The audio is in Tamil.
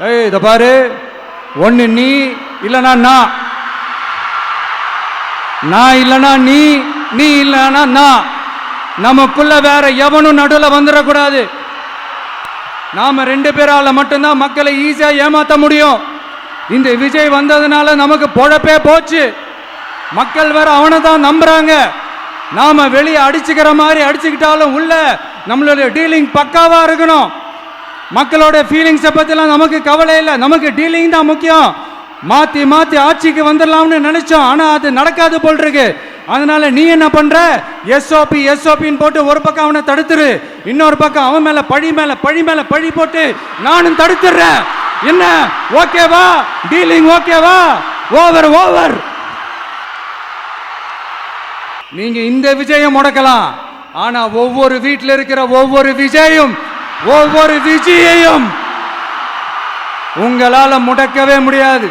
ஏய் இத பாரு, ஒன்னு நீ இல்லனா நான் இல்லனா நீ இல்லனா நான். நமக்குள்ள வேற எவனும் நடுவில் வந்துடக்கூடாது. நாம 2 பேரால மட்டும்தான் மக்களை ஈஸியா ஏமாத்த முடியும். இந்த விஜய் வந்ததுனால நமக்கு பொழப்பே போச்சு. மக்கள் வேற அவனை தான் நம்புறாங்க. நாம வெளியே அடிச்சுக்கிற மாதிரி அடிச்சுக்கிட்டாலும் உள்ள நம்மளுடைய டீலிங் பக்காவா இருக்கணும். மக்களோட ஃபீலிங்ஸை பத்திலாம் நமக்கு கவலை இல்லை, நமக்கு டீலிங் தான் முக்கியம். மாத்தி மாத்தி ஆட்சிக்கு வந்துடலாம்னு நினைச்சோம், ஆனா அது நடக்காது போல் இருக்கு. அதனால நீ என்ன பண்ற, எஸ்ஓபின்னு போட்டு ஒரு பக்கம் அவனை தடுத்துரு, இன்னொரு பக்கம் அவன் மேல பழி போட்டு நானும் தடுத்துறேன். என்ன ஓகேவா? டீலிங் ஓகேவா? ஓவர். நீங்க இந்த விஜயம் முடக்கலாம், ஆனா ஒவ்வொரு வீட்டில் இருக்கிற ஒவ்வொரு விஜயையும் உங்களால முடக்கவே முடியாது.